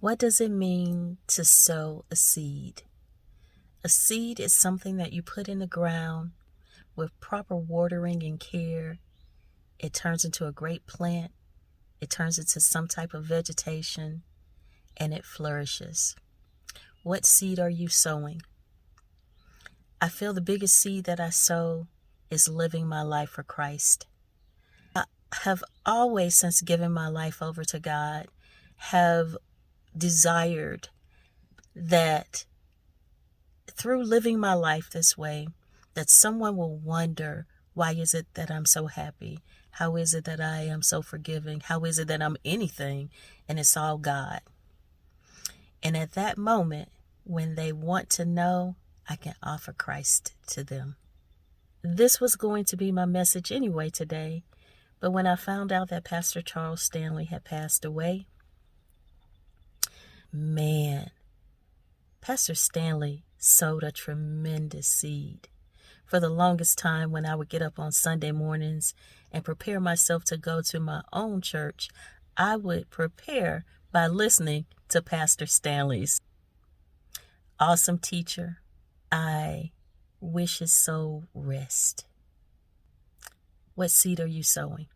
What does it mean to sow a seed? A seed is something that you put in the ground with proper watering and care. It turns into a great plant. It turns into some type of vegetation and it flourishes. What seed are you sowing? I feel the biggest seed that I sow is living my life for Christ. I have always, since giving my life over to God, have desired that through living my life this way, that someone will wonder, why is it that I'm so happy? How is it that I am so forgiving? How is it that I'm anything and it's all God? And at that moment, when they want to know, I can offer Christ to them. This was going to be my message anyway today, but when I found out that Pastor Charles Stanley had passed away, man, Pastor Stanley sowed a tremendous seed. For the longest time, when I would get up on Sunday mornings and prepare myself to go to my own church, I would prepare by listening to Pastor Stanley's awesome teacher. I wish his soul rest. What seed are you sowing?